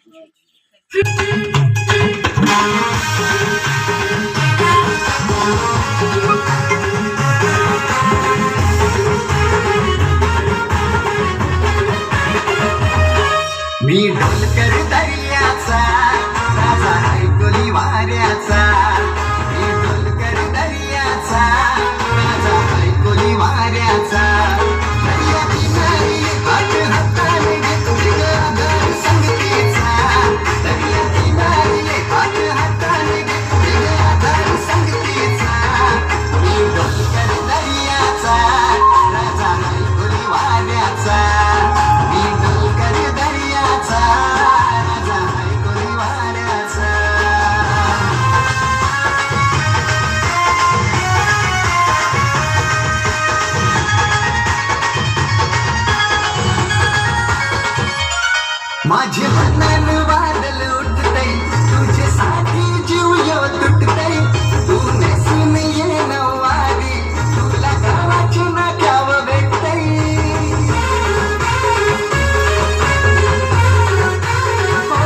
मी ढोलकर दर्याचा राजा ऐकली वाऱ्याचा मी ढोलकर दर्याचा राजा ऐकली वाऱ्याचा दर्या किनारी हात हाताने घेतली गगन संगतीचा दर्या किनारी हात हाताने घेतली गगन संगतीचा मी ढोलकर दर्याचा राजा ऐकली वाऱ्याचा मी ढोलकर दर्याचा राजा ऐकली वाऱ्याचा माझे मनान वादल उठतय तुझ्यासाठी जीव यो तुटतय तू नेसून ये नवारी तुला गावाची नाक्याव भेटतय हो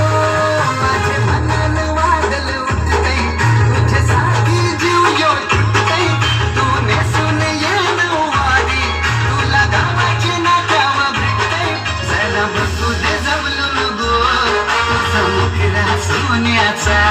माझे मनान वादल उठतय तुझ्यासाठी जीव यो तुटतय तू नेसून ये नवारी तुला गावाची नाक्याव भेटतय जरा बघू दे जवळून गो मुखडा सोन्याचा